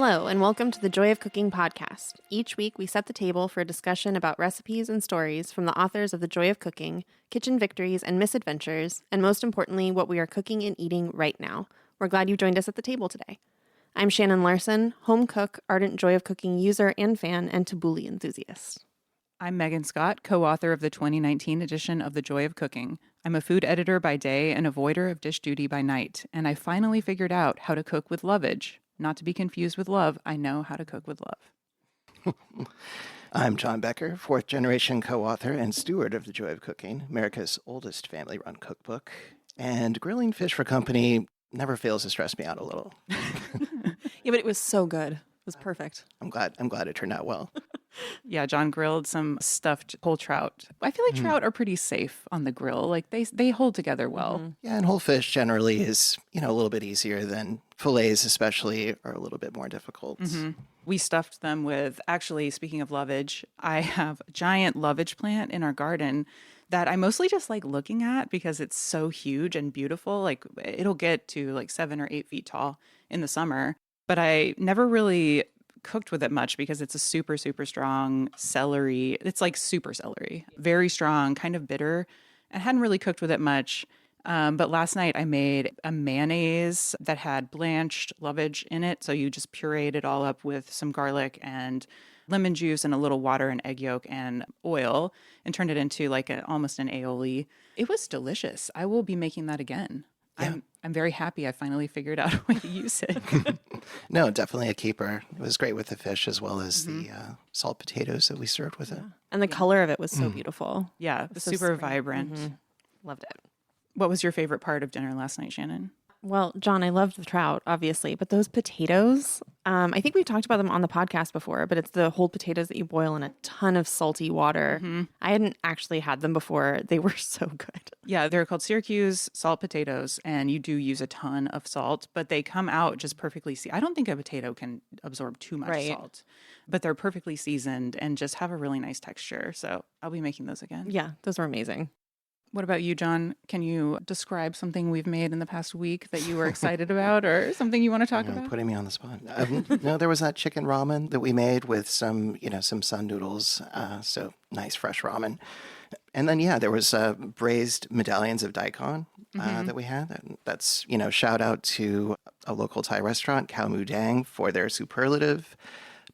Hello, and welcome to the Joy of Cooking podcast. Each week, we set the table for a discussion about recipes and stories from the authors of The Joy of Cooking, Kitchen Victories, and Misadventures, and most importantly, what we are cooking and eating right now. We're glad you joined us at the table today. I'm Shannon Larson, home cook, ardent Joy of Cooking user and fan, and tabbouleh enthusiast. I'm Megan Scott, co-author of the 2019 edition of The Joy of Cooking. I'm a food editor by day and avoider of dish duty by night, and I finally figured out how to cook with lovage. Not to be confused with love, I know how to cook with love. I'm John Becker, fourth-generation co-author and steward of The Joy of Cooking, America's oldest family-run cookbook. And grilling fish for company never fails to stress me out a little. Yeah, but it was so good. It was perfect. I'm glad it turned out well. Yeah, John grilled some stuffed whole trout. I feel like trout are pretty safe on the grill. Like they hold together well. Mm-hmm. Yeah, and whole fish generally is, a little bit easier than fillets especially are a little bit more difficult. Mm-hmm. We stuffed them with, actually, speaking of lovage, I have a giant lovage plant in our garden that I mostly just like looking at because it's so huge and beautiful. Like it'll get to like 7 or 8 feet tall in the summer, but I never really cooked with it much because it's a super, super strong celery. It's like super celery, very strong, kind of bitter. I hadn't really cooked with it much. But last night I made a mayonnaise that had blanched lovage in it. So you just pureed it all up with some garlic and lemon juice and a little water and egg yolk and oil and turned it into like almost an aioli. It was delicious. I will be making that again. Yeah. I'm very happy I finally figured out a way to use it. No, definitely a keeper. It was great with the fish as well as the salt potatoes that we served with it. And the color of it was so beautiful. Yeah, It was so super spring. vibrant. Mm-hmm. Loved it. What was your favorite part of dinner last night, Shannon? Well, John, I loved the trout, obviously, but those potatoes, I think we've talked about them on the podcast before, but it's the whole potatoes that you boil in a ton of salty water. Mm-hmm. I hadn't actually had them before. They were so good. Yeah, they're called Syracuse salt potatoes, and you do use a ton of salt, but they come out just perfectly I don't think a potato can absorb too much salt, but they're perfectly seasoned and just have a really nice texture. So I'll be making those again. Yeah, those were amazing. What about you, John? Can you describe something we've made in the past week that you were excited about or something you want to talk about? Putting me on the spot. No, there was that chicken ramen that we made with some sun noodles. So nice fresh ramen. And then, there was braised medallions of daikon that we had. And that's, shout out to a local Thai restaurant, Khao Mu Dang, for their superlative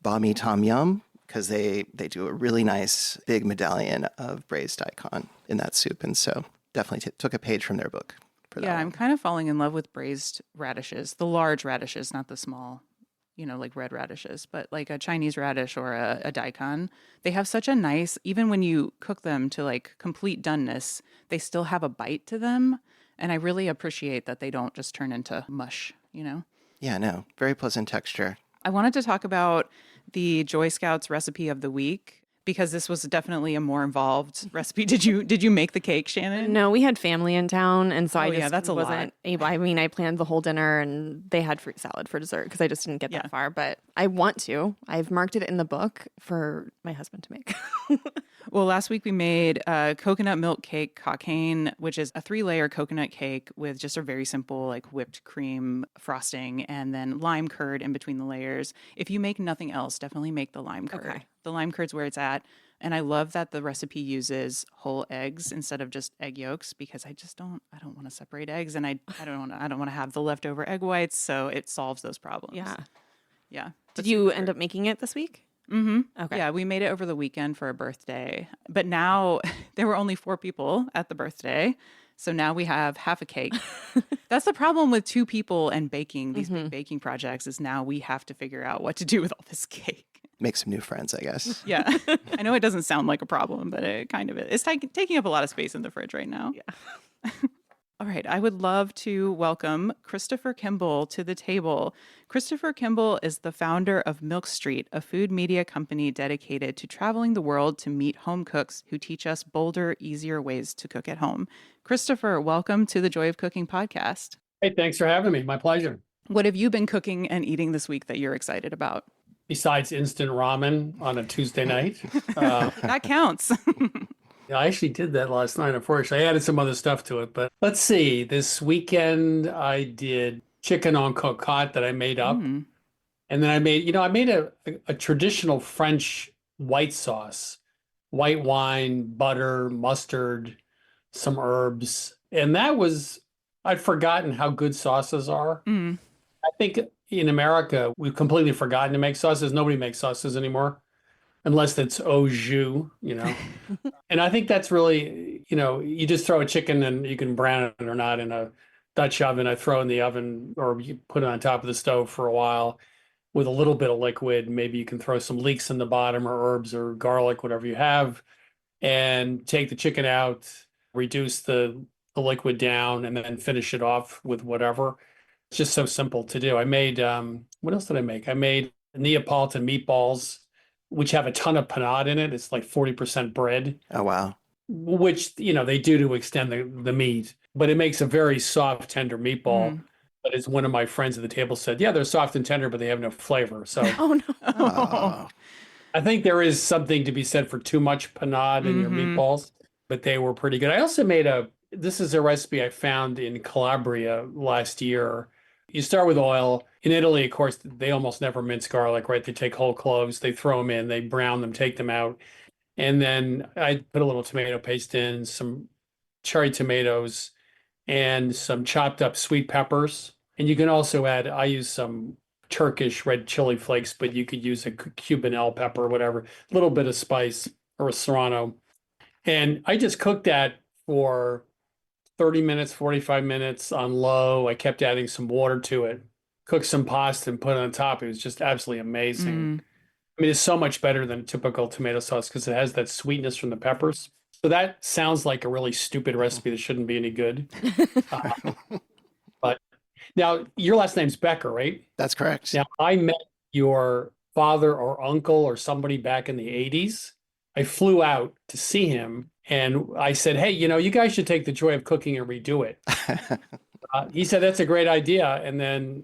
bami tom yum, because they do a really nice big medallion of braised daikon in that soup. And so definitely took a page from their book for that. Yeah, one. I'm kind of falling in love with braised radishes, the large radishes, not the small, like red radishes, but like a Chinese radish or a daikon. They have such a nice, even when you cook them to like complete doneness, they still have a bite to them. And I really appreciate that they don't just turn into mush, Yeah, no, very pleasant texture. I wanted to talk about the Joy Scouts recipe of the week because this was definitely a more involved recipe. Did you make the cake, Shannon? No, we had family in town, and so I just that's a wasn't able. I mean, I planned the whole dinner, and they had fruit salad for dessert because I just didn't get that far. But I want to. I've marked it in the book for my husband to make. Well, last week we made a coconut milk cake cocktail, which is a 3-layer coconut cake with just a very simple like whipped cream frosting and then lime curd in between the layers. If you make nothing else, definitely make the lime curd. Okay. The lime curd's where it's at. And I love that the recipe uses whole eggs instead of just egg yolks because I don't want to separate eggs and I don't want to have the leftover egg whites, so it solves those problems. Yeah. Yeah. Did you end up making it this week? Mm-hmm. Okay. Yeah, we made it over the weekend for a birthday. But now there were only 4 people at the birthday. So now we have half a cake. That's the problem with 2 people and baking, these big baking projects, is now we have to figure out what to do with all this cake. Make some new friends, I guess. Yeah. I know it doesn't sound like a problem, but it kind of is. It's taking up a lot of space in the fridge right now. Yeah. All right. I would love to welcome Christopher Kimball to the table. Christopher Kimball is the founder of Milk Street, a food media company dedicated to traveling the world to meet home cooks who teach us bolder, easier ways to cook at home. Christopher, welcome to the Joy of Cooking podcast. Hey, thanks for having me. My pleasure. What have you been cooking and eating this week that you're excited about? Besides instant ramen on a Tuesday night. That counts. I actually did that last night, unfortunately. I added some other stuff to it. But let's see. This weekend, I did chicken en cocotte that I made up. And then I made a traditional French white sauce, white wine, butter, mustard, some herbs. And I'd forgotten how good sauces are. Mm. I think in America, we've completely forgotten to make sauces. Nobody makes sauces anymore unless it's au jus, And I think that's really, you just throw a chicken and you can brown it or not in a Dutch oven. I throw it in the oven or you put it on top of the stove for a while with a little bit of liquid. Maybe you can throw some leeks in the bottom or herbs or garlic, whatever you have, and take the chicken out, reduce the liquid down, and then finish it off with whatever. It's just so simple to do. I made, what else did I make? I made Neapolitan meatballs, which have a ton of panade in it. It's like 40% bread, Oh, wow. which, they do to extend the meat, but it makes a very soft, tender meatball. Mm. But as one of my friends at the table said, yeah, they're soft and tender, but they have no flavor. So Oh no. Oh, I think there is something to be said for too much panade in your Mhm. meatballs, but they were pretty good. I also this is a recipe I found in Calabria last year. You start with oil. In Italy, of course, they almost never mince garlic, right? They take whole cloves, they throw them in, they brown them, take them out. And then I put a little tomato paste in, some cherry tomatoes, and some chopped up sweet peppers. And you can also add, I use some Turkish red chili flakes, but you could use a Cuban bell pepper or whatever, a little bit of spice or a serrano. And I just cooked that for 30 minutes, 45 minutes on low. I kept adding some water to it, cooked some pasta and put it on top. It was just absolutely amazing. Mm. I mean, it's so much better than a typical tomato sauce because it has that sweetness from the peppers. So that sounds like a really stupid recipe that shouldn't be any good. Uh, but now your last name's Becker, right? that's correct. Now I met your father or uncle or somebody back in the 80s. I flew out to see him and I said, hey, you guys should take the Joy of Cooking and redo it. He said, that's a great idea. And then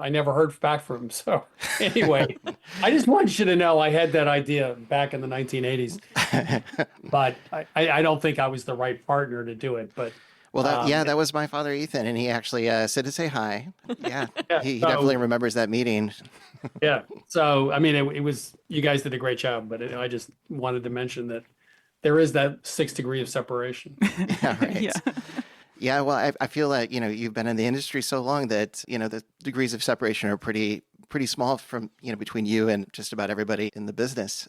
I never heard back from him. So anyway, I just wanted you to know I had that idea back in the 1980s, but I don't think I was the right partner to do it. But Well, that was my father, Ethan, and he actually said to say hi. Yeah, yeah, he so- definitely remembers that meeting. Yeah. So, I mean, it was, you guys did a great job, but I just wanted to mention that there is that 6 degree of separation. Yeah, right. Yeah. Yeah, well, I feel like, you've been in the industry so long that, the degrees of separation are pretty small from, between you and just about everybody in the business.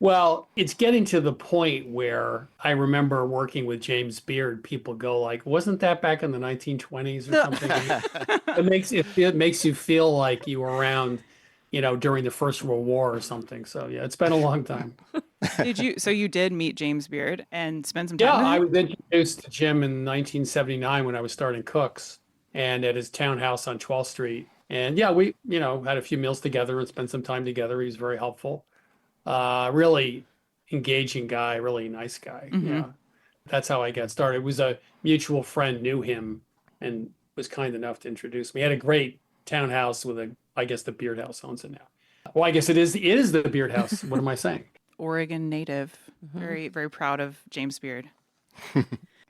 Well, it's getting to the point where I remember working with James Beard. People go like, wasn't that back in the 1920s or something? It makes you feel like you were around, during the First World War or something. So yeah, it's been a long time. So you did meet James Beard and spend some Yeah, time I with was introduced to Jim in 1979 when I was starting Cooks and at his townhouse on 12th Street. And yeah, we, had a few meals together and spent some time together. He was very helpful. Really engaging guy, really nice guy. Mhm. Yeah. That's how I got started. It was a mutual friend knew him and was kind enough to introduce me. He had a great townhouse with I guess the Beard House owns it now. Well, I guess it is the Beard House. What am I saying? Oregon native. Very, very proud of James Beard.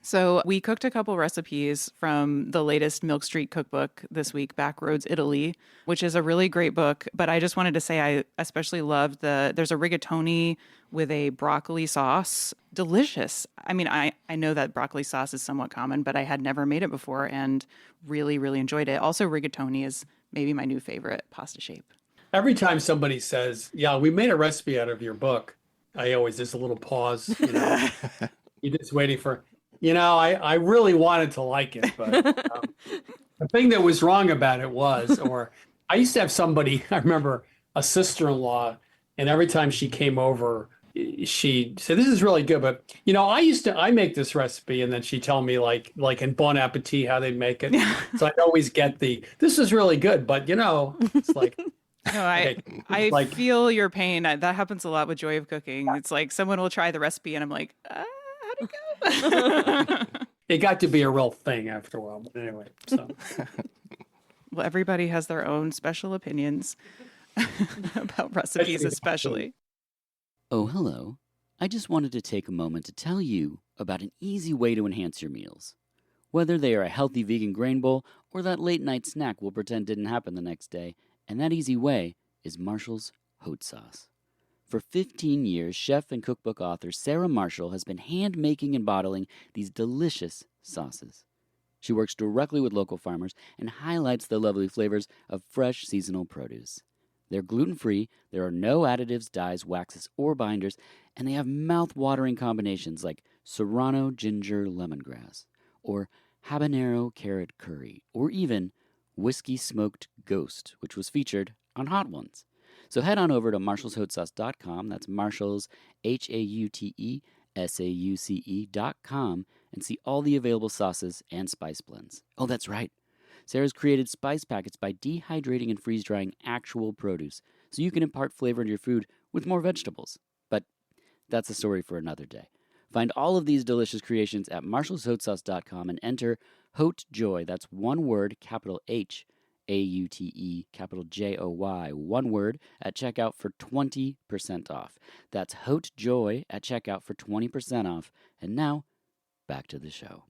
So we cooked a couple recipes from the latest Milk Street cookbook this week, Backroads Italy, which is a really great book. But I just wanted to say I especially loved there's a rigatoni with a broccoli sauce. Delicious. I mean, I know that broccoli sauce is somewhat common, but I had never made it before and really, really enjoyed it. Also, rigatoni is maybe my new favorite pasta shape. Every time somebody says, yeah, we made a recipe out of your book, there's a little pause, You're just waiting for, I really wanted to like it, but the thing that was wrong about it or I used to have somebody, I remember a sister-in-law, and every time she came over, she said, this is really good, but I make this recipe, and then she'd tell me like in Bon Appetit how they make it. So I'd always get this is really good, but it's like, No, I like- feel your pain. That happens a lot with Joy of Cooking. It's like someone will try the recipe and I'm like, how'd it go? it got to be a real thing after a while, but anyway, so. Well, everybody has their own special opinions about recipes, especially. Oh, hello. I just wanted to take a moment to tell you about an easy way to enhance your meals. Whether they are a healthy vegan grain bowl or that late night snack we'll pretend didn't happen the next day, And that easy way is Marshall's Hot Sauce. For 15 years, chef and cookbook author Sarah Marshall has been hand-making and bottling these delicious sauces. She works directly with local farmers and highlights the lovely flavors of fresh seasonal produce. They're gluten-free, there are no additives, dyes, waxes, or binders, and they have mouth-watering combinations like serrano ginger lemongrass, or habanero carrot curry, or even whiskey smoked ghost, which was featured on Hot Ones. So head on over to marshallshotsauce.com, that's Marshall's, HAUTESAUCE.com, and see all the available sauces and spice blends. Oh, that's right. Sarah's created spice packets by dehydrating and freeze-drying actual produce, so you can impart flavor into your food with more vegetables. But that's a story for another day. Find all of these delicious creations at marshallshotsauce.com and enter HOTJOY, that's one word, capital H, AUTE, capital JOY, one word, at checkout for 20% off. That's HOTJOY at checkout for 20% off. And now, back to the show.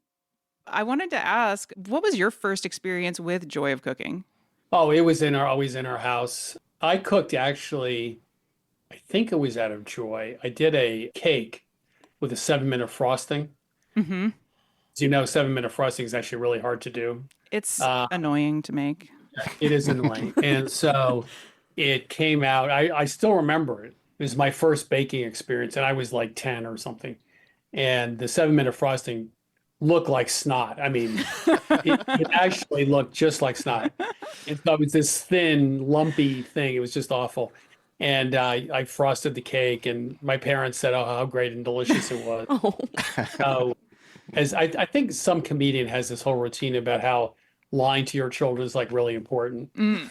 I wanted to ask, what was your first experience with Joy of Cooking? Oh, it was always in our house. I cooked actually, I think it was out of joy. I did a cake with a 7-minute frosting. Mm-hmm. As you know, 7-minute frosting is actually really hard to do. It's annoying to make. It is annoying. And so it came out. I still remember it. It was my first baking experience, and I was like 10 or something. And the 7-minute frosting looked like snot. I mean, it actually looked just like snot. And so it was this thin, lumpy thing. It was just awful. And I frosted the cake, and my parents said, "Oh, how great and delicious it was." So, as I think some comedian has this whole routine about how lying to your children is like really important. Yes.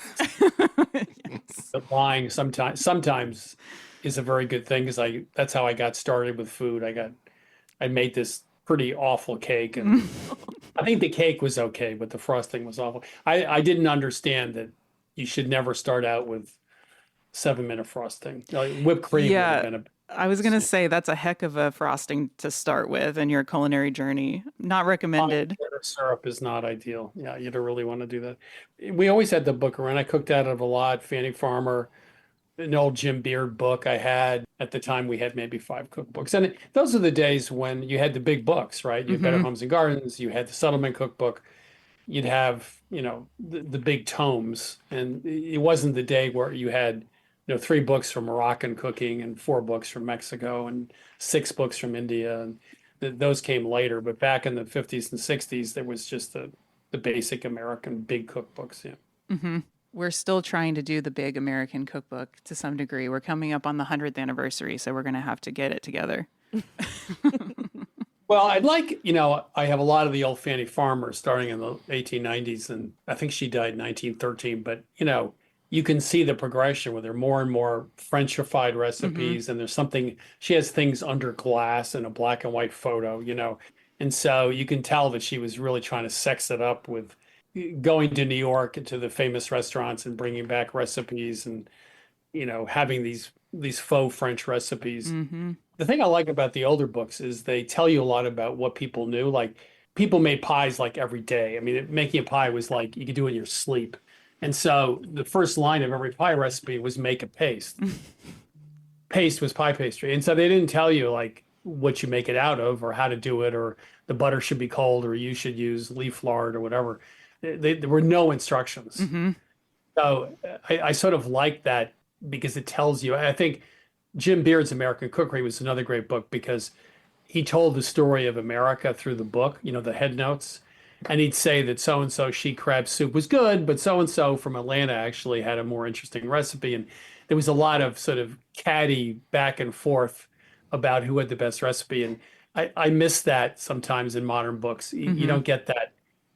But lying sometimes is a very good thing, because that's how I got started with food. I made this pretty awful cake, and I think the cake was okay, but the frosting was awful. I didn't understand that you should never start out with 7-minute frosting. Whipped cream would have been I was going to say that's a heck of a frosting to start with in your culinary journey. Not recommended. Syrup is not ideal. Yeah, you don't really want to do that. We always had the book around. I cooked out of a lot. Fannie Farmer, an old Jim Beard book I had. At the time, we had maybe 5 cookbooks. And those are the days when you had the big books, right? You had Better Homes and Gardens. You had the Settlement Cookbook. You'd have, the big tomes. And it wasn't the day where you had 3 books from Moroccan cooking and 4 books from Mexico and 6 books from India. And those came later. But back in the 50s and 60s, there was just the basic American big cookbooks. Yeah. Mm-hmm. We're still trying to do the big American cookbook to some degree. We're coming up on the 100th anniversary, so we're going to have to get it together. Well, I'd like, I have a lot of the old Fannie Farmer starting in the 1890s, and I think she died in 1913. But, you can see the progression where there are more and more Frenchified recipes, and there's something, she has things under glass in a black and white photo, and so you can tell that she was really trying to sex it up with going to New York to the famous restaurants and bringing back recipes and, having these faux French recipes. Mm-hmm. The thing I like about the older books is they tell you a lot about what people knew. Like, people made pies like every day. I mean, making a pie was like you could do it in your sleep. And so the first line of every pie recipe was make a paste. Paste was pie pastry. And so they didn't tell you like what you make it out of or how to do it, or the butter should be cold, or you should use leaf lard or whatever. There were no instructions. Mm-hmm. So I sort of like that because it tells you. I think Jim Beard's American Cookery was another great book because he told the story of America through the book, the head notes. And he'd say that so-and-so sheet crab soup was good, but so-and-so from Atlanta actually had a more interesting recipe. And there was a lot of sort of catty back and forth about who had the best recipe. And I miss that sometimes in modern books. You don't get that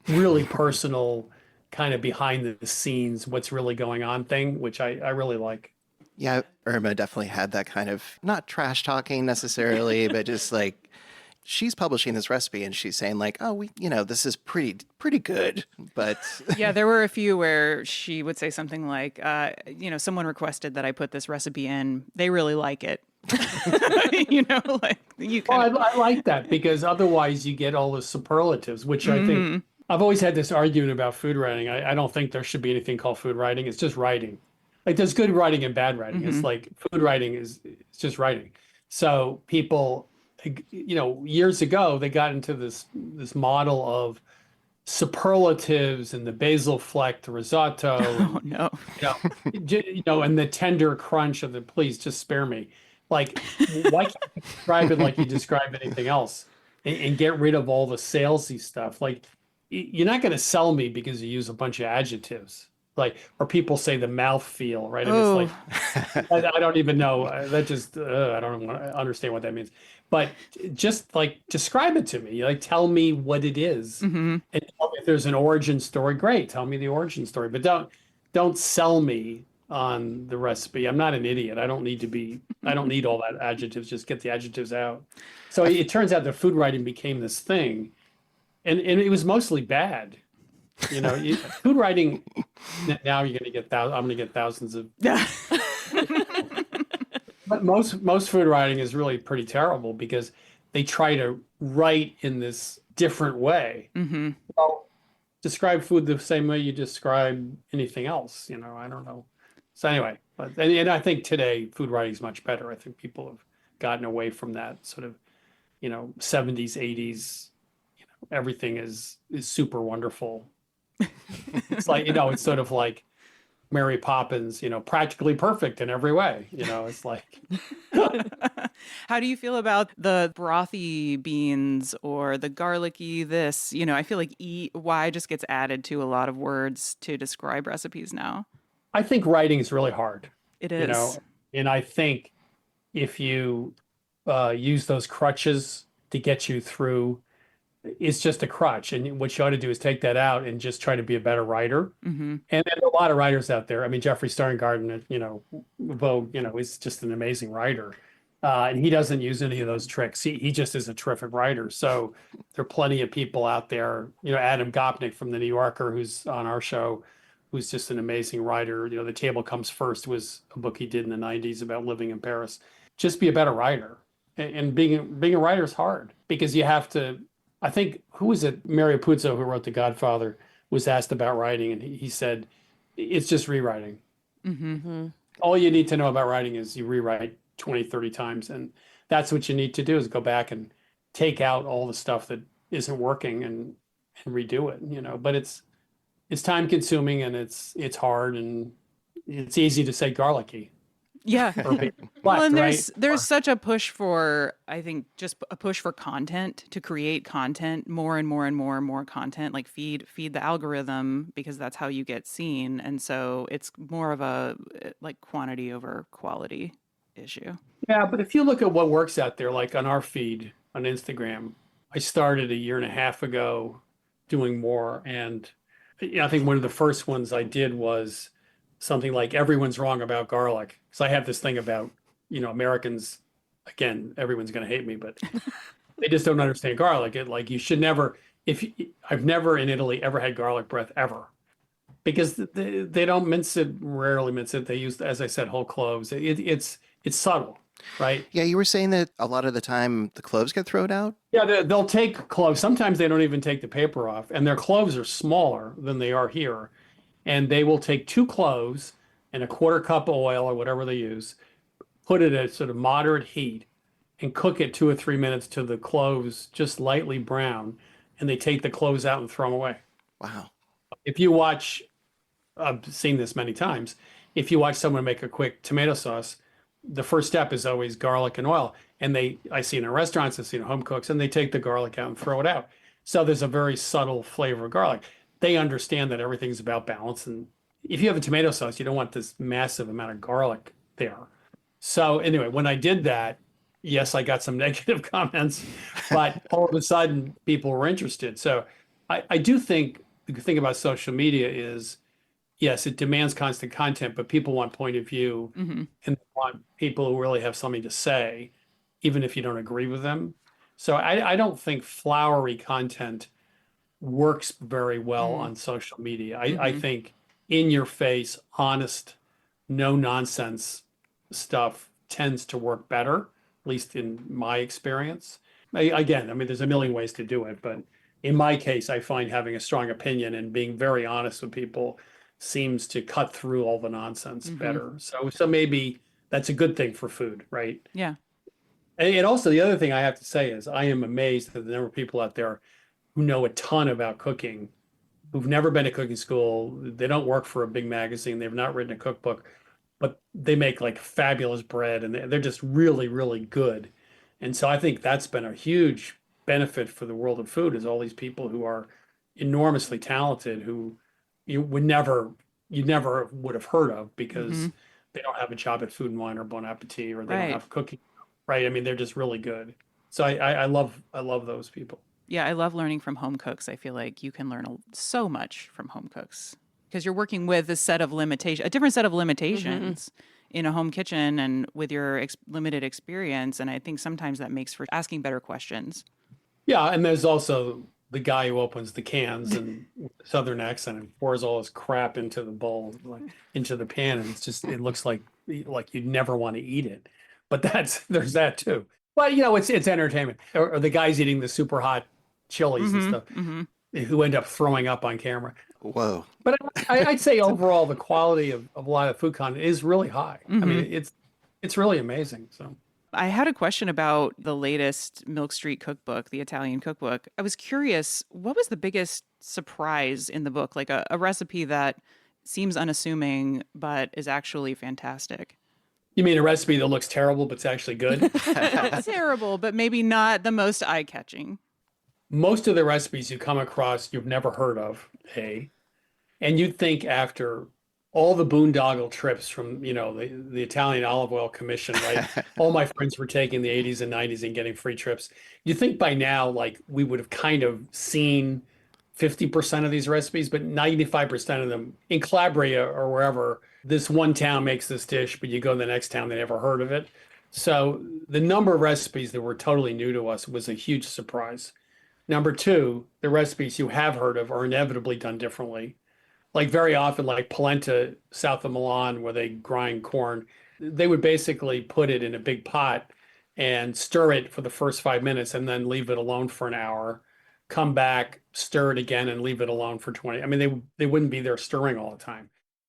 really personal kind of behind the scenes, what's really going on thing, which I really like. Yeah, Irma definitely had that kind of, not trash talking necessarily, but just like, she's publishing this recipe and she's saying like, oh, this is pretty good. But yeah, there were a few where she would say something like, someone requested that I put this recipe in. They really like it. Like you I like that because otherwise you get all the superlatives, which I think I've always had this argument about food writing. I don't think there should be anything called food writing. It's just writing. Like there's good writing and bad writing. It's like food writing it's just writing. So people, years ago they got into this model of superlatives and the basil fleck, the risotto, Oh no. and the tender crunch of the, please just spare me. Like, why can't you describe it like you describe anything else and get rid of all the salesy stuff? Like, you're not going to sell me because you use a bunch of adjectives. Like, or people say the mouth feel, right? And Oh. it's like, I don't even know. That just, I don't understand what that means. But just like describe it to me. Like, tell me what it is. And tell me if there's an origin story. Great, tell me the origin story. But don't sell me on the recipe. I'm not an idiot. I don't need all that adjectives. Just get the adjectives out. So it turns out that food writing became this thing, and it was mostly bad. Food writing. Now you're going to get I'm going to get thousands of. But most food writing is really pretty terrible because they try to write in this different way. Well, describe food the same way you describe anything else. I don't know. So anyway, and I think today food writing is much better. I think people have gotten away from that sort of, 70s, 80s. Everything is super wonderful. It's like, it's sort of like Mary Poppins, practically perfect in every way. It's like. How do you feel about the brothy beans or the garlicky this? I feel like Y just gets added to a lot of words to describe recipes now. I think writing is really hard. It is. And I think if you use those crutches to get you through, it's just a crutch. And what you ought to do is take that out and just try to be a better writer. And there are a lot of writers out there. I mean, Jeffrey Sterngarten, Vogue, is just an amazing writer. And he doesn't use any of those tricks. He just is a terrific writer. So there are plenty of people out there, Adam Gopnik from the New Yorker, who's on our show, who's just an amazing writer. The Table Comes First was a book he did in the 90s about living in Paris. Just be a better writer. And being a writer is hard because you have to. I think, who was it? Mario Puzo, who wrote The Godfather, was asked about writing, and he said, it's just rewriting. All you need to know about writing is you rewrite 20, 30 times, and that's what you need to do is go back and take out all the stuff that isn't working and redo it, but it's time consuming and it's hard and it's easy to say garlicky. Yeah. Well, and there's such a push for, I think, just a push for content, to create content, more and more and more and more content, like feed the algorithm, because that's how you get seen. And so it's more of a like quantity over quality issue. Yeah, but if you look at what works out there, like on our feed on Instagram, I started a year and a half ago doing more. And I think one of the first ones I did was something like everyone's wrong about garlic. Because I have this thing about, Americans, again, everyone's going to hate me, but they just don't understand garlic. You should never, I've never in Italy ever had garlic breath ever. Because they don't mince it, rarely mince it. They use, as I said, whole cloves. It's subtle, right? Yeah, you were saying that a lot of the time the cloves get thrown out? Yeah, they'll take cloves. Sometimes they don't even take the paper off. And their cloves are smaller than they are here. And they will take 2 cloves and a quarter cup of oil or whatever they use, put it at sort of moderate heat, and cook it 2 or 3 minutes till the cloves just lightly brown. And they take the cloves out and throw them away. Wow. If you watch, I've seen this many times, if you watch someone make a quick tomato sauce, the first step is always garlic and oil. And I see it in restaurants, I see it in home cooks, and they take the garlic out and throw it out. So there's a very subtle flavor of garlic. They understand that everything's about balance. And if you have a tomato sauce, you don't want this massive amount of garlic there. So anyway, when I did that, yes, I got some negative comments, but all of a sudden people were interested. So I do think the thing about social media is, yes, it demands constant content, but people want point of view and they want people who really have something to say, even if you don't agree with them. So I don't think flowery content works very well on social media. I think in your face, honest, no nonsense stuff tends to work better, at least in my experience. Again, I mean, there's a million ways to do it, but in my case, I find having a strong opinion and being very honest with people seems to cut through all the nonsense better. So maybe that's a good thing for food, right? Yeah. And also the other thing I have to say is I am amazed at the number of people out there who know a ton about cooking, who've never been to cooking school. They don't work for a big magazine. They've not written a cookbook, but they make like fabulous bread and they're just really, really good. And so I think that's been a huge benefit for the world of food is all these people who are enormously talented who you never would have heard of because they don't have a job at Food and Wine or Bon Appetit or they don't Right. have cooking, right? I mean, they're just really good. So I love those people. Yeah, I love learning from home cooks. I feel like you can learn so much from home cooks because you're working with a different set of limitations in a home kitchen and with your limited experience. And I think sometimes that makes for asking better questions. Yeah, and there's also the guy who opens the cans and with a southern accent and pours all his crap into the bowl, like into the pan, and it looks like you'd never want to eat it. But there's that too. But it's entertainment. Or the guys eating the super hot chilies and stuff who end up throwing up on camera. Whoa. But I'd say overall the quality of a lot of food content is really high. I mean, it's really amazing. So I had a question about the latest Milk Street cookbook, the Italian cookbook. I was curious, what was the biggest surprise in the book? Like a recipe that seems unassuming, but is actually fantastic. you mean a recipe that looks terrible, but it's actually good? Terrible, but maybe not the most eye-catching. Most of the recipes you come across, you've never heard of, and you'd think after all the boondoggle trips from, the Italian Olive Oil Commission, right? All my friends were taking the 80s and 90s and getting free trips. You think by now, like we would have kind of seen 50% of these recipes, but 95% of them in Calabria or wherever, this one town makes this dish, but you go to the next town, they never heard of it. So the number of recipes that were totally new to us was a huge surprise. Number two, the recipes you have heard of are inevitably done differently. Like very often, like polenta south of Milan, where they grind corn, they would basically put it in a big pot and stir it for the first 5 minutes and then leave it alone for an hour, come back, stir it again and leave it alone for 20. I mean, they wouldn't be there stirring all the time.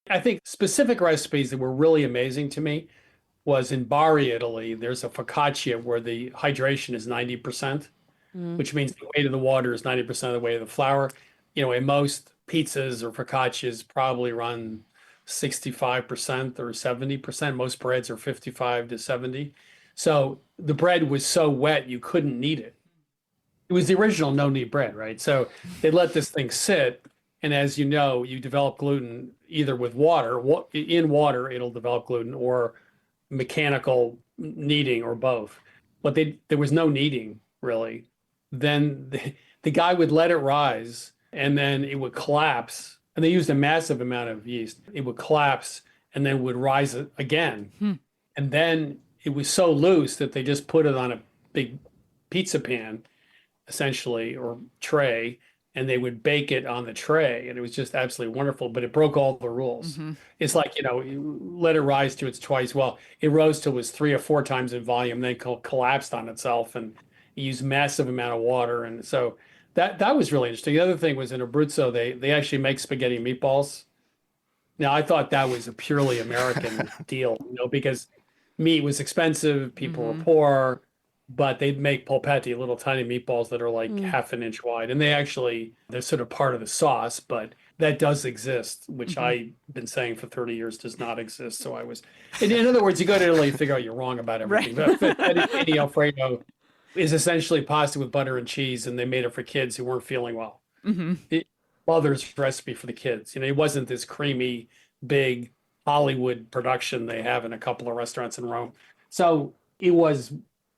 I think specific recipes that were really amazing to me was in Bari, Italy. There's a focaccia where the hydration is 90%, which means the weight of the water is 90% of the weight of the flour. In most pizzas or focaccias probably run 65% or 70%. Most breads are 55 to 70. So the bread was so wet you couldn't knead it. It was the original no knead bread, right? So they let this thing sit, and as you know, you develop gluten either with water. In water, it'll develop gluten, or mechanical kneading, or both. But there was no kneading really. Then the guy would let it rise, and then it would collapse. And they used a massive amount of yeast. It would collapse and then would rise again. And then it was so loose that they just put it on a big pizza pan, essentially, or tray, and they would bake it on the tray. And it was just absolutely wonderful, but it broke all the rules. It's like, you let it rise to its twice. Well, it rose till it was 3 or 4 times in volume, then collapsed on itself and used massive amount of water. And so that was really interesting. The other thing was in Abruzzo, they actually make spaghetti meatballs. Now, I thought that was a purely American deal, because meat was expensive, people were poor, but they'd make polpetti, little tiny meatballs that are like half an inch wide. And they're sort of part of the sauce, but that does exist, which I've been saying for 30 years does not exist. So in other words, you go to Italy, you figure out you're wrong about everything. Right. But fettuccine Alfredo is essentially pasta with butter and cheese, and they made it for kids who weren't feeling well. Mother's recipe for the kids. It wasn't this creamy, big Hollywood production they have in a couple of restaurants in Rome. So it was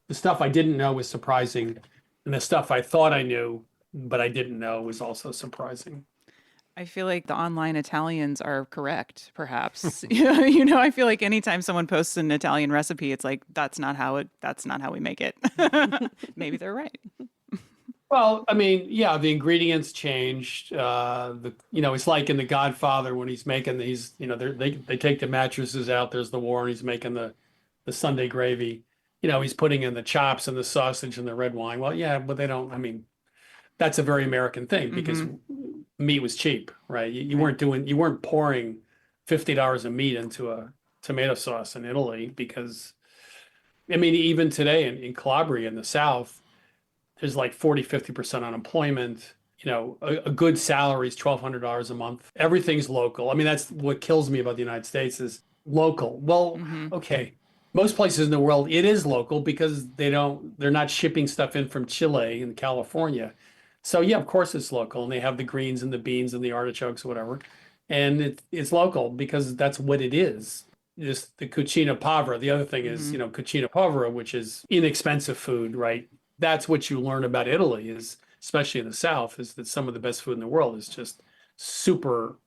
the stuff I didn't know was surprising, and the stuff I thought I knew but I didn't know was also surprising. I feel like the online Italians are correct, perhaps. I feel like anytime someone posts an Italian recipe, it's like, that's not how we make it. Maybe they're right. Well, I mean, yeah, the ingredients changed. It's like in The Godfather when he's making these, they take the mattresses out, there's the war, and he's making the Sunday gravy. He's putting in the chops and the sausage and the red wine. Well, yeah, but they don't, that's a very American thing because meat was cheap, right? You weren't pouring $50 of meat into a tomato sauce in Italy because, I mean, even today in Calabria in the South, there's like 40, 50% unemployment. You know, a good salary is $1,200 a month. Everything's local. I mean, that's what kills me about the United States is local. Well, okay. Most places in the world, it is local because they're not shipping stuff in from Chile and California. So yeah, of course it's local, and they have the greens and the beans and the artichokes or whatever. And it's local because that's what it is. Just the cucina povera. The other thing is, cucina povera, which is inexpensive food, right? That's what you learn about Italy is, especially in the South, is that some of the best food in the world is just super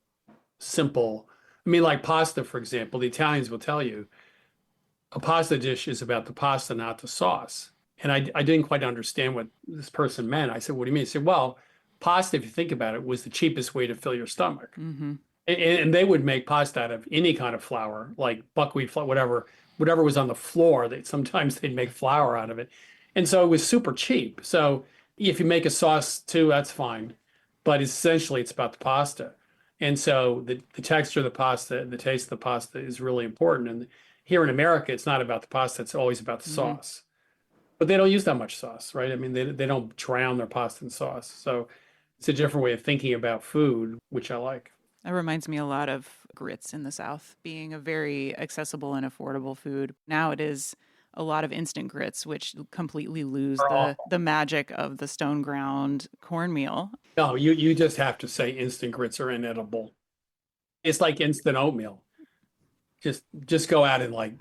simple. I mean, like pasta, for example, the Italians will tell you a pasta dish is about the pasta, not the sauce. And I didn't quite understand what this person meant. I said, what do you mean? He said, well, pasta, if you think about it, was the cheapest way to fill your stomach. And they would make pasta out of any kind of flour, like buckwheat flour, whatever was on the floor. Sometimes they'd make flour out of it. And so it was super cheap. So if you make a sauce too, that's fine. But essentially, it's about the pasta. And so the texture of the pasta, the taste of the pasta is really important. And here in America, it's not about the pasta. It's always about the sauce. But they don't use that much sauce, right? I mean, they don't drown their pasta in sauce. So it's a different way of thinking about food, which I like. That reminds me a lot of grits in the South being a very accessible and affordable food. Now it is a lot of instant grits, which completely lose the magic of the stone ground cornmeal. No, you just have to say instant grits are inedible. It's like instant oatmeal. Just go out and Well,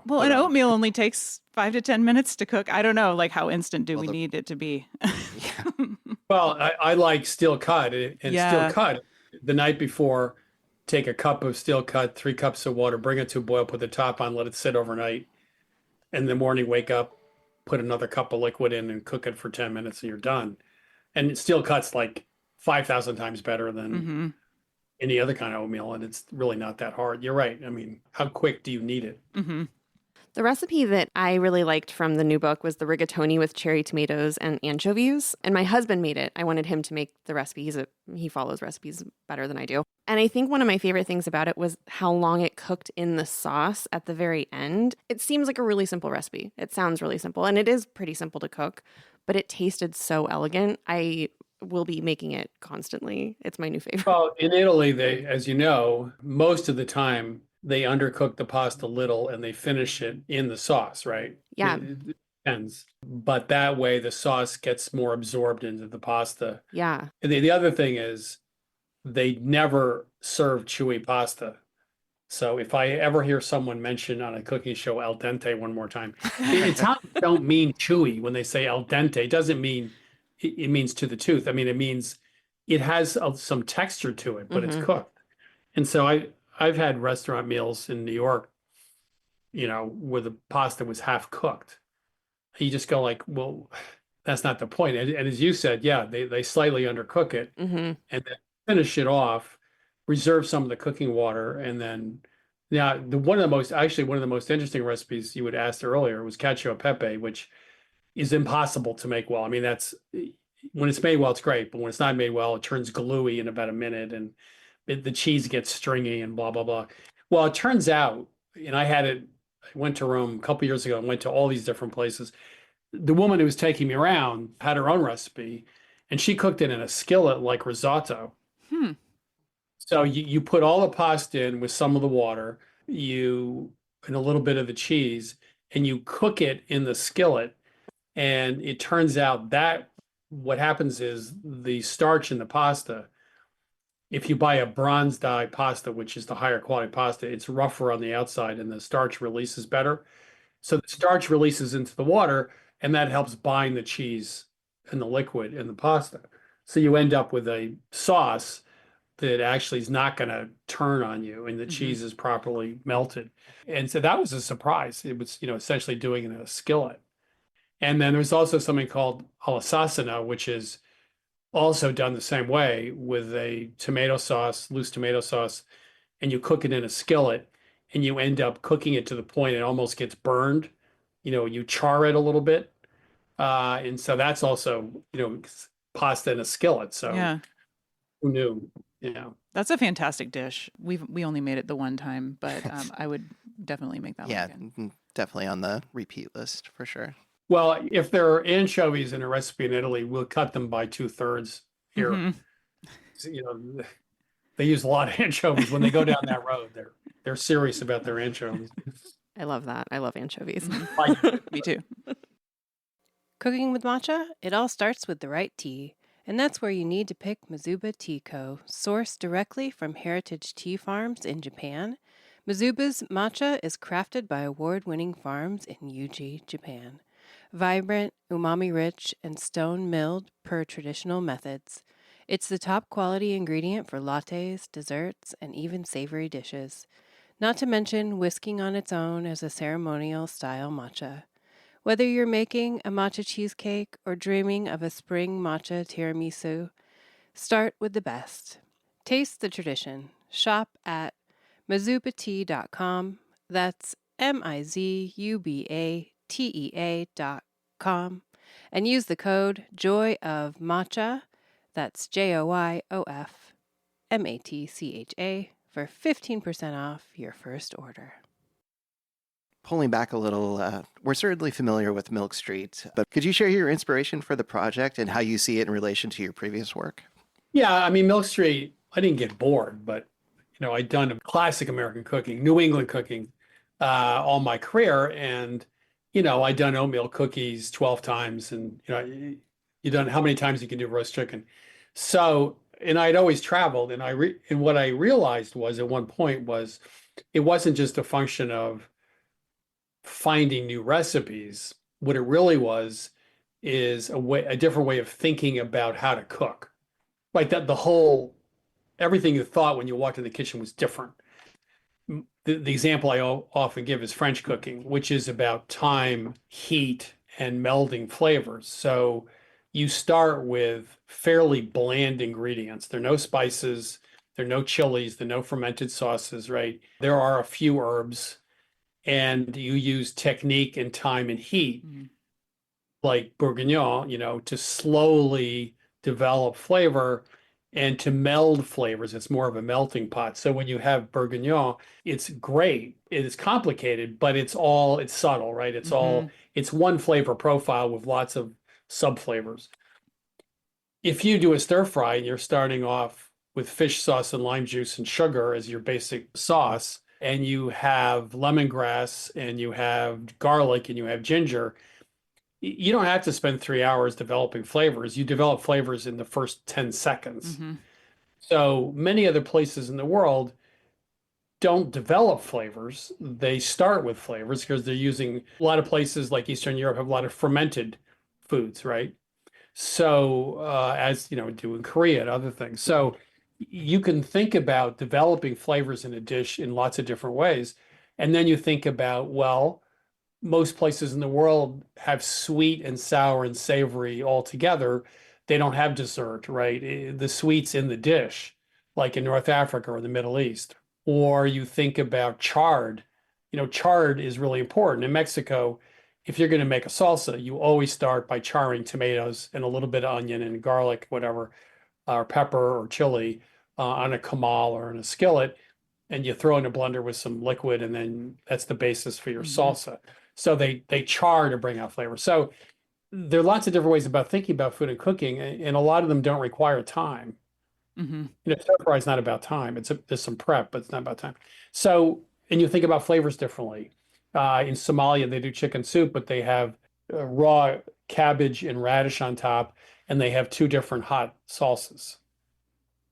put an on- oatmeal only takes 5 to 10 minutes to cook. I don't know, like how instant do we need it to be? Well, I like steel cut and steel cut the night before. Take a cup of steel cut, 3 cups of water, bring it to a boil, put the top on, let it sit overnight. In the morning, wake up, put another cup of liquid in and cook it for 10 minutes and you're done. And steel cut's like 5,000 times better than any other kind of oatmeal. And it's really not that hard. You're right. I mean, how quick do you need it? The recipe that I really liked from the new book was the rigatoni with cherry tomatoes and anchovies. And my husband made it. I wanted him to make the recipe. He follows recipes better than I do. And I think one of my favorite things about it was how long it cooked in the sauce at the very end. It seems like a really simple recipe. It sounds really simple, and it is pretty simple to cook, but it tasted so elegant. I will be making it constantly. It's my new favorite. Well, in Italy, they, as you know, most of the time they undercook the pasta a little and they finish it in the sauce, right? Yeah. It depends. But that way the sauce gets more absorbed into the pasta. Yeah. And the other thing is they never serve chewy pasta. So if I ever hear someone mention on a cooking show al dente one more time, Italians don't mean chewy when they say al dente. It doesn't mean it means to the tooth. I mean, it means it has some texture to it, but it's cooked. And so I've had restaurant meals in New York, where the pasta was half cooked. You just go like, well, that's not the point. And as you said, yeah, they slightly undercook it and then finish it off, reserve some of the cooking water, and then one of the most interesting recipes you would asked earlier was cacio e pepe, which is impossible to make well. I mean, when it's made well, it's great, but when it's not made well, it turns gluey in about a minute, and the cheese gets stringy and blah blah blah. Well, it turns out, and I went to Rome a couple years ago and went to all these different places. The woman who was taking me around had her own recipe, and she cooked it in a skillet like risotto. So you put all the pasta in with some of the water, and a little bit of the cheese, and you cook it in the skillet. And it turns out that what happens is the starch in the pasta, if you buy a bronze dye pasta, which is the higher quality pasta, it's rougher on the outside and the starch releases better. So the starch releases into the water, and that helps bind the cheese and the liquid in the pasta. So you end up with a sauce that actually is not going to turn on you, and the cheese is properly melted. And so that was a surprise. It was, essentially doing it in a skillet. And then there's also something called all'assassina, which is also done the same way with a tomato sauce, loose tomato sauce, and you cook it in a skillet, and you end up cooking it to the point it almost gets burned. You char it a little bit. And so that's also, pasta in a skillet. So Yeah. who knew? Yeah. That's a fantastic dish. We only made it the one time, but I would definitely make that Yeah, one again. definitely on the repeat list for sure. Well, if there are anchovies in a recipe in Italy, we'll cut them by 2/3 here. Mhm. So, they use a lot of anchovies when they go down that road. They're serious about their anchovies. I love that. I love anchovies. Me too. Cooking with matcha? It all starts with the right tea. And that's where you need to pick Mizuba Tea Co., sourced directly from heritage tea farms in Japan. Mizuba's matcha is crafted by award-winning farms in Yuji, Japan. Vibrant, umami-rich, and stone-milled per traditional methods. It's the top quality ingredient for lattes, desserts, and even savory dishes. Not to mention whisking on its own as a ceremonial-style matcha. Whether you're making a matcha cheesecake or dreaming of a spring matcha tiramisu, start with the best. Taste the tradition. Shop at mizubatea.com. That's mizubatea.com. And use the code JOYOFMATCHA, that's JOYOFMATCHA, for 15% off your first order. Pulling back a little, we're certainly familiar with Milk Street, but could you share your inspiration for the project and how you see it in relation to your previous work? Yeah, I mean, Milk Street, I didn't get bored, but I'd done classic American cooking, New England cooking, all my career, and I'd done oatmeal cookies 12 times, and you done how many times you can do roast chicken. So, and I'd always traveled, and what I realized was at one point was it wasn't just a function of finding new recipes. What it really was is a different way of thinking about how to cook. Like that, everything you thought when you walked in the kitchen was different. The example I often give is French cooking, which is about time, heat, and melding flavors. So you start with fairly bland ingredients. There are no spices, there are no chilies, there are no fermented sauces, right? There are a few herbs, and you use technique and time and heat, like bourguignon, to slowly develop flavor and to meld flavors. It's more of a melting pot. So when you have bourguignon, it's great. It is complicated, but it's subtle, right? It's one flavor profile with lots of sub flavors. If you do a stir fry and you're starting off with fish sauce and lime juice and sugar as your basic sauce, and you have lemongrass and you have garlic and you have ginger, you don't have to spend 3 hours developing flavors. You develop flavors in the first 10 seconds. So many other places in the world don't develop flavors. They start with flavors because they're using a lot of places like Eastern Europe have a lot of fermented foods, right? So as do in Korea and other things. So you can think about developing flavors in a dish in lots of different ways. And then you think about, well, most places in the world have sweet and sour and savory all together. They don't have dessert, right? The sweet's in the dish, like in North Africa or the Middle East. Or you think about chard. Chard is really important. In Mexico, if you're going to make a salsa, you always start by charring tomatoes and a little bit of onion and garlic, whatever, or pepper or chili on a comal or in a skillet, and you throw in a blender with some liquid, and then that's the basis for your salsa. So they char to bring out flavor. So there are lots of different ways about thinking about food and cooking, and a lot of them don't require time. Stir fry is not about time. There's some prep, but it's not about time. So, and you think about flavors differently. In Somalia, they do chicken soup, but they have raw cabbage and radish on top, and they have two different hot salsas,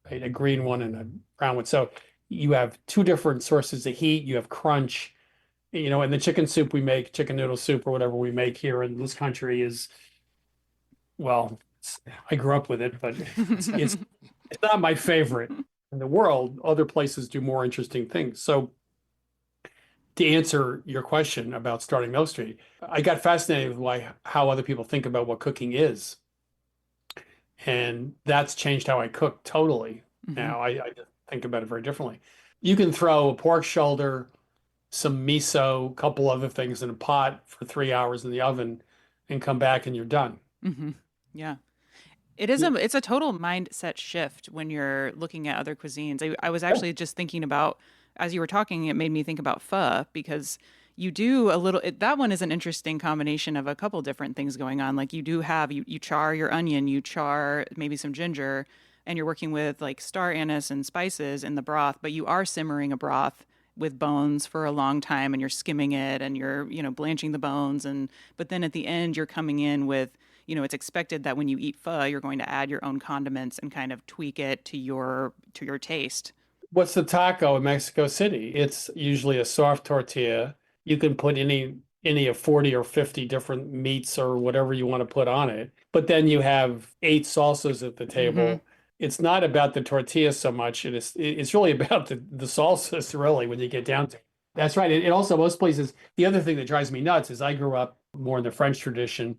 right? A green one and a brown one. So you have two different sources of heat. You have crunch. And the chicken soup we make, chicken noodle soup or whatever we make here in this country is, well, I grew up with it, but it's not my favorite in the world. Other places do more interesting things. So to answer your question about starting Milk Street, I got fascinated with how other people think about what cooking is. And that's changed how I cook totally. Now I just think about it very differently. You can throw a pork shoulder, some miso, a couple other things in a pot for 3 hours in the oven and come back and you're done. Yeah. It's a total mindset shift when you're looking at other cuisines. I was actually just thinking about, as you were talking, it made me think about pho, because you do a little, that one is an interesting combination of a couple different things going on. Like you do have, you char your onion, you char maybe some ginger, and you're working with like star anise and spices in the broth, but you are simmering a broth with bones for a long time, and you're skimming it, and you're, blanching the bones. But then at the end, you're coming in with, it's expected that when you eat pho, you're going to add your own condiments and kind of tweak it to your taste. What's the taco in Mexico City? It's usually a soft tortilla. You can put any of 40 or 50 different meats or whatever you want to put on it. But then you have 8 salsas at the table. It's not about the tortilla so much. It's really about the salsas, really, when you get down to it. That's right. And also, most places, the other thing that drives me nuts is I grew up more in the French tradition,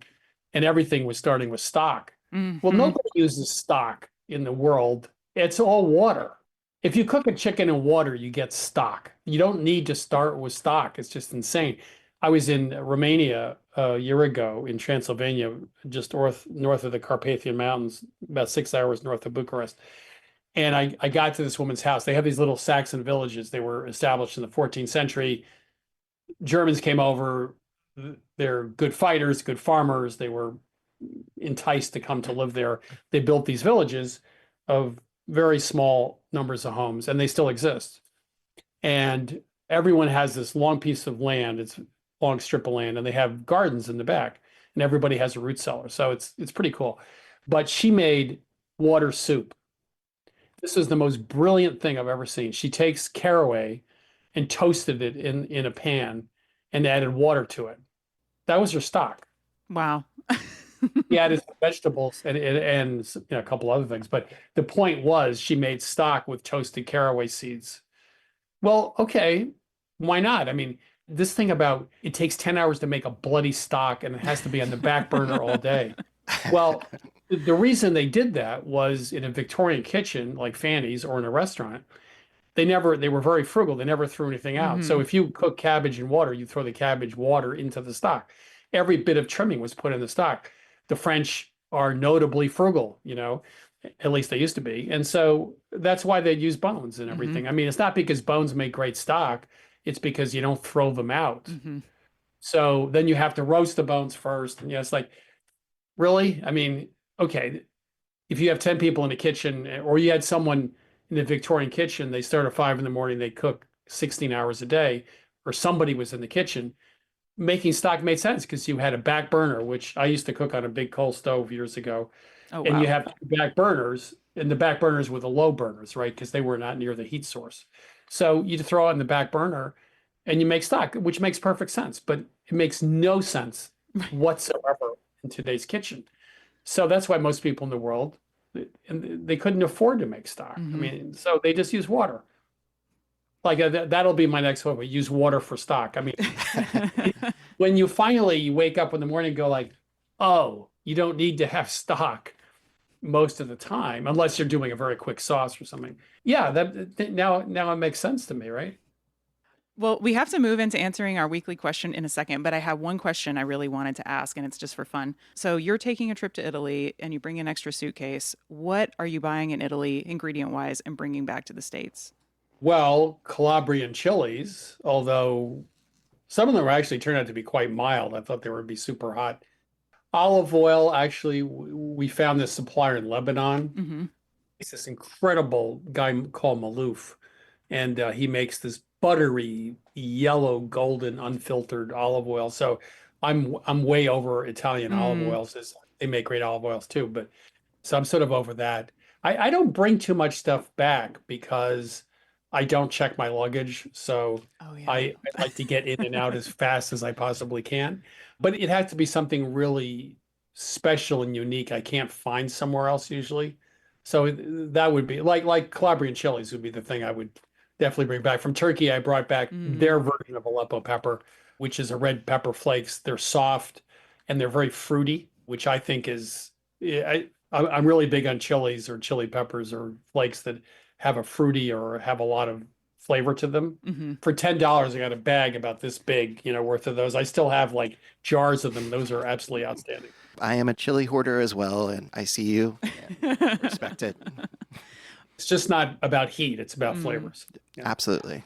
and everything was starting with stock. Well, nobody uses stock in the world. It's all water. If you cook a chicken in water, you get stock. You don't need to start with stock. It's just insane. I was in Romania a year ago in Transylvania, just north of the Carpathian Mountains, about 6 hours north of Bucharest. And I got to this woman's house. They have these little Saxon villages. They were established in the 14th century. Germans came over. They're good fighters, good farmers. They were enticed to come to live there. They built these villages of very small numbers of homes, and they still exist. And everyone has this long piece of land. It's a long strip of land, and they have gardens in the back, and everybody has a root cellar. So it's pretty cool. But she made water soup. This is the most brilliant thing I've ever seen. She takes caraway and toasted it in a pan and added water to it. That was her stock. Wow. He added some vegetables and a couple other things. But the point was she made stock with toasted caraway seeds. Well, okay, why not? I mean, this thing about it takes 10 hours to make a bloody stock and it has to be on the back burner all day. Well, the reason they did that was in a Victorian kitchen like Fanny's or in a restaurant, they were very frugal. They never threw anything out. So if you cook cabbage in water, you throw the cabbage water into the stock. Every bit of trimming was put in the stock. The French are notably frugal, at least they used to be. And so that's why they use bones and everything. I mean, it's not because bones make great stock. It's because you don't throw them out. So then you have to roast the bones first. And it's like, really? I mean, okay, if you have 10 people in the kitchen, or you had someone in the Victorian kitchen, they start at 5 a.m, they cook 16 hours a day, or somebody was in the kitchen, making stock made sense because you had a back burner, which I used to cook on a big coal stove years ago. Oh, and wow. you have 2 back burners, and the back burners were the low burners, right? Because they were not near the heat source. So you throw it in the back burner and you make stock, which makes perfect sense, but it makes no sense whatsoever in today's kitchen. So that's why most people in the world, and they couldn't afford to make stock. I mean, so they just use water. Like that'll be my next one. We use water for stock. I mean, when you finally wake up in the morning and go like, oh, you don't need to have stock most of the time, unless you're doing a very quick sauce or something. Yeah, that now it makes sense to me, right? Well, we have to move into answering our weekly question in a second, but I have one question I really wanted to ask, and it's just for fun. So you're taking a trip to Italy and you bring an extra suitcase. What are you buying in Italy, ingredient-wise, and bringing back to the States? Well, Calabrian chilies, although some of them actually turned out to be quite mild. I thought they would be super hot. Olive oil, actually, we found this supplier in Lebanon. It's this incredible guy called Malouf, and he makes this buttery, yellow, golden, unfiltered olive oil. So I'm way over Italian olive oils. They make great olive oils too, but so I'm sort of over that. I don't bring too much stuff back because I don't check my luggage. So I like to get in and out as fast as I possibly can. But it has to be something really special and unique I can't find somewhere else usually. So that would be like Calabrian chilies would be the thing I would definitely bring back. From Turkey, I brought back their version of Aleppo pepper, which is a red pepper flakes. They're soft and they're very fruity, which I think is, I'm really big on chilies or chili peppers or flakes that have a fruity or have a lot of flavor to them. For $10, I got a bag about this big, worth of those. I still have like jars of them. Those are absolutely outstanding. I am a chili hoarder as well, and I see you. And respect it. It's just not about heat, it's about flavors. Yeah. Absolutely.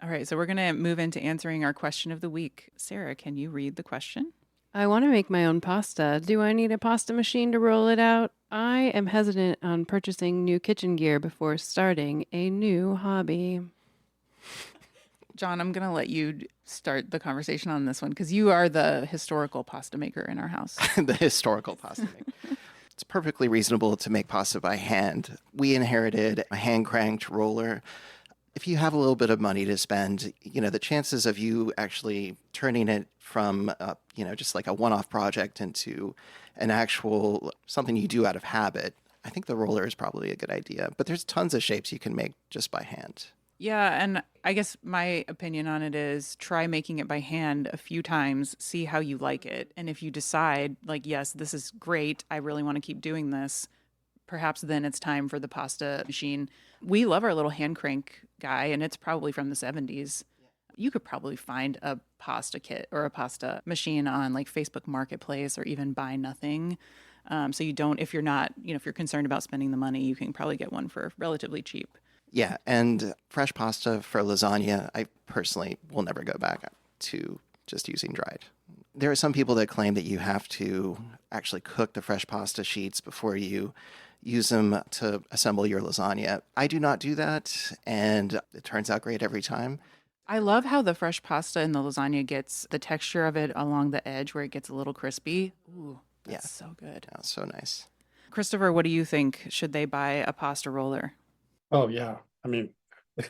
All right, so we're going to move into answering our question of the week. Sarah, can you read the question? I want to make my own pasta. Do I need a pasta machine to roll it out? I am hesitant on purchasing new kitchen gear before starting a new hobby. John, I'm going to let you start the conversation on this one because you are the historical pasta maker in our house. The historical pasta maker. It's perfectly reasonable to make pasta by hand. We inherited a hand-cranked roller. If you have a little bit of money to spend, the chances of you actually turning it from, just like a one-off project into an actual something you do out of habit, I think the roller is probably a good idea. But there's tons of shapes you can make just by hand. Yeah, and I guess my opinion on it is try making it by hand a few times, see how you like it. And if you decide, like, yes, this is great, I really want to keep doing this, perhaps then it's time for the pasta machine. We love our little hand crank guy, and it's probably from the 70s. You could probably find a pasta kit or a pasta machine on like Facebook Marketplace or even Buy Nothing. So you don't, if you're not, if you're concerned about spending the money, you can probably get one for relatively cheap. Yeah, and fresh pasta for lasagna, I personally will never go back to just using dried. There are some people that claim that you have to actually cook the fresh pasta sheets before you use them to assemble your lasagna. I do not do that, and it turns out great every time. I love how the fresh pasta in the lasagna gets the texture of it along the edge where it gets a little crispy. Ooh, that's so good. Yeah, so nice. Christopher, what do you think? Should they buy a pasta roller? Oh yeah. I mean,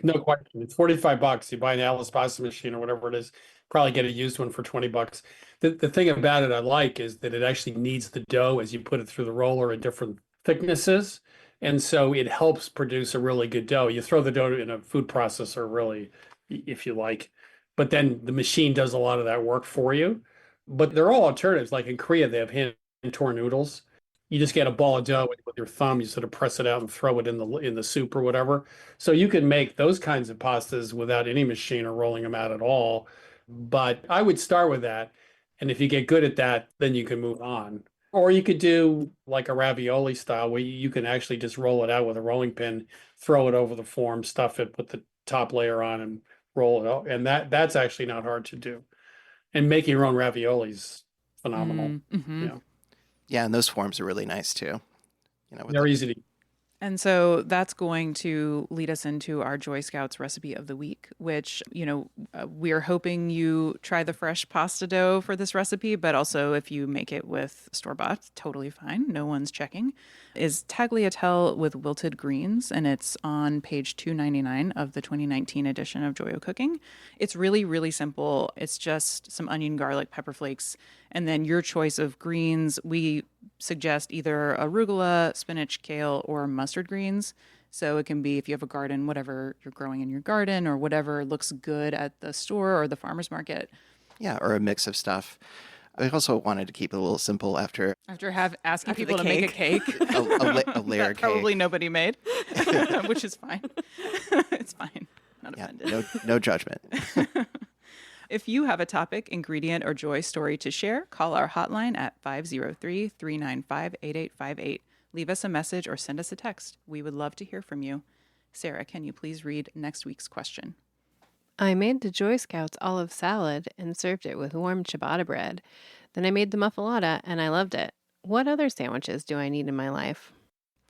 no question. It's $45. You buy an Alice pasta machine or whatever it is, probably get a used one for $20. The thing about it I like is that it actually kneads the dough as you put it through the roller in different thicknesses. And so it helps produce a really good dough. You throw the dough in a food processor, really, if you like, but then the machine does a lot of that work for you. But they're all alternatives. Like in Korea, they have hand torn noodles. You just get a ball of dough with your thumb, you sort of press it out and throw it in the soup or whatever. So you can make those kinds of pastas without any machine or rolling them out at all. But I would start with that. And if you get good at that, then you can move on. Or you could do like a ravioli style where you can actually just roll it out with a rolling pin, throw it over the form, stuff it, put the top layer on and roll it out. And that's actually not hard to do. And making your own ravioli is phenomenal. Mm-hmm. Yeah. Yeah, and those forms are really nice too. They're easy to. And so that's going to lead us into our Joy Scouts recipe of the week, which, we're hoping you try the fresh pasta dough for this recipe, but also if you make it with store-bought, totally fine. No one's checking. Is tagliatelle with wilted greens, and it's on page 299 of the 2019 edition of Joy of Cooking. It's really, really simple. It's just some onion, garlic, pepper flakes, and then your choice of greens. We suggest either arugula, spinach, kale, or mustard greens. So it can be, if you have a garden, whatever you're growing in your garden or whatever looks good at the store or the farmer's market. Yeah, or a mix of stuff. I also wanted to keep it a little simple after Asking people to make a cake. a layer that cake. probably nobody made, which is fine. It's fine. Not offended. No judgment. If you have a topic, ingredient, or joy story to share, call our hotline at 503-395-8858. Leave us a message or send us a text. We would love to hear from you. Sarah, can you please read next week's question? I made the Joy Scouts olive salad and served it with warm ciabatta bread. Then I made the muffalata and I loved it. What other sandwiches do I need in my life?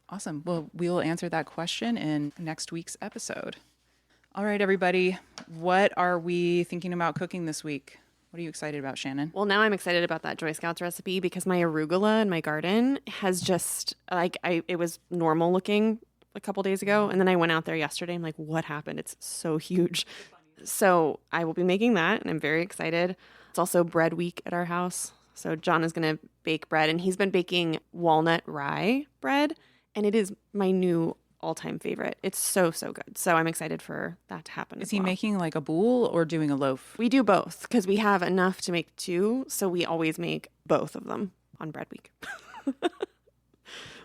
Awesome. Well, we'll answer that question in next week's episode. All right, everybody. What are we thinking about cooking this week? What are you excited about, Shannon? Well, now I'm excited about that Joy Scouts recipe because my arugula in my garden has just it was normal looking a couple days ago. And then I went out there yesterday. I'm like, what happened? It's so huge. So I will be making that and I'm very excited. It's also bread week at our house. So John is going to bake bread and he's been baking walnut rye bread. And it is my new all-time favorite. It's so good. So I'm excited for that to happen. Is he making like a bowl or doing a loaf? We do both because we have enough to make two. So we always make both of them on bread week.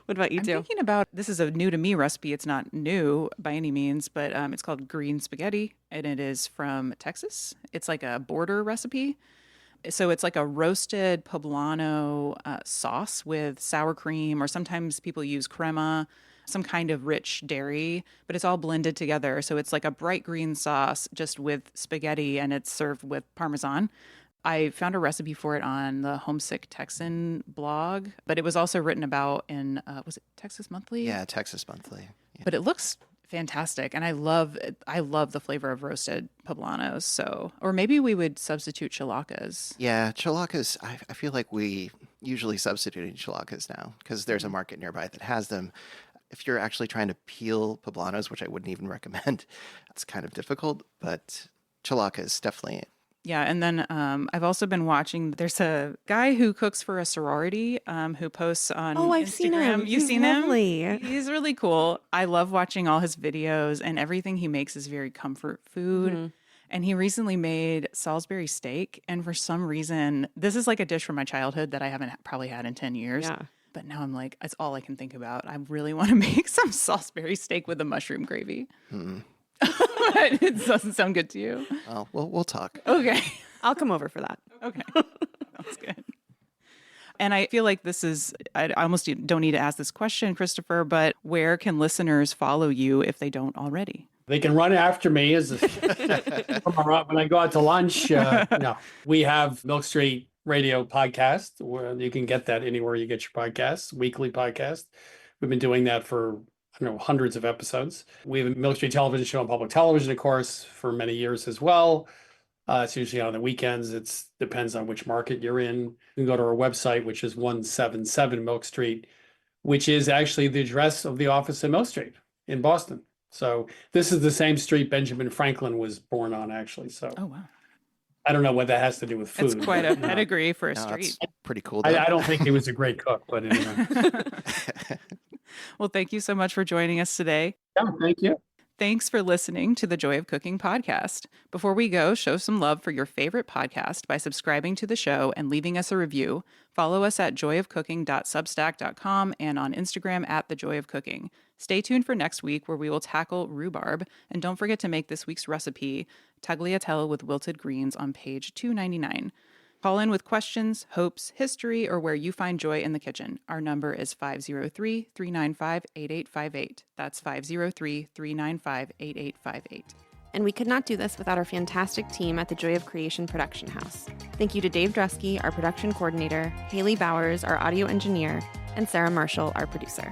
What about you two? I'm thinking about, this is a new to me recipe. It's not new by any means, but it's called green spaghetti and it is from Texas. It's like a border recipe. So it's like a roasted poblano sauce with sour cream, or sometimes people use crema, some kind of rich dairy, but it's all blended together. So it's like a bright green sauce just with spaghetti, and it's served with Parmesan. I found a recipe for it on the Homesick Texan blog, but it was also written about in, was it Texas Monthly? Yeah, Texas Monthly. Yeah. But it looks fantastic, and I love the flavor of roasted poblanos. So, or maybe we would substitute chilaquiles. Yeah, chilaquiles, I feel like we usually substituting chilaquiles now because there's a market nearby that has them. If you're actually trying to peel poblanos, which I wouldn't even recommend, it's kind of difficult, but chilaquiles definitely. Yeah, and then I've also been watching. There's a guy who cooks for a sorority who posts on I've Instagram. seen him. You've He's seen lovely. him? He's really cool. I love watching all his videos, and everything he makes is very comfort food. Mm-hmm. And he recently made Salisbury steak, and for some reason, this is like a dish from my childhood that I haven't probably had in 10 years. Yeah. But now I'm like, it's all I can think about. I really want to make some Salisbury steak with a mushroom gravy. But it doesn't sound good to you. Oh, well, we'll talk. Okay. I'll come over for that. Okay. Sounds good. And I feel like this is, I almost don't need to ask this question, Christopher, but where can listeners follow you if they don't already? They can run after me when I go out to lunch. No, we have Milk Street Radio podcast where you can get that anywhere you get your podcasts, weekly podcast. We've been doing that for, I don't know, hundreds of episodes. We have a Milk Street television show on public television, of course, for many years as well. It's usually on the weekends. It depends on which market you're in. You can go to our website, which is 177 Milk Street, which is actually the address of the office in Milk Street in Boston. So this is the same street Benjamin Franklin was born on, actually. So Oh, wow. I don't know what that has to do with food. It's quite a but, pedigree for a No, street. that's pretty cool. I don't think he was a great cook, but anyway. Well, thank you so much for joining us today. Yeah, thank you. Thanks for listening to the Joy of Cooking podcast. Before we go, show some love for your favorite podcast by subscribing to the show and leaving us a review. Follow us at joyofcooking.substack.com and on Instagram at thejoyofcooking. Stay tuned for next week where we will tackle rhubarb. And don't forget to make this week's recipe, tagliatelle with wilted greens, on page 299. Call in with questions, hopes, history, or where you find joy in the kitchen. Our number is 503-395-8858. That's 503-395-8858. And we could not do this without our fantastic team at the Joy of Creation production house. Thank you to Dave Drusky, our production coordinator, Haley Bowers, our audio engineer, and Sarah Marshall, our producer.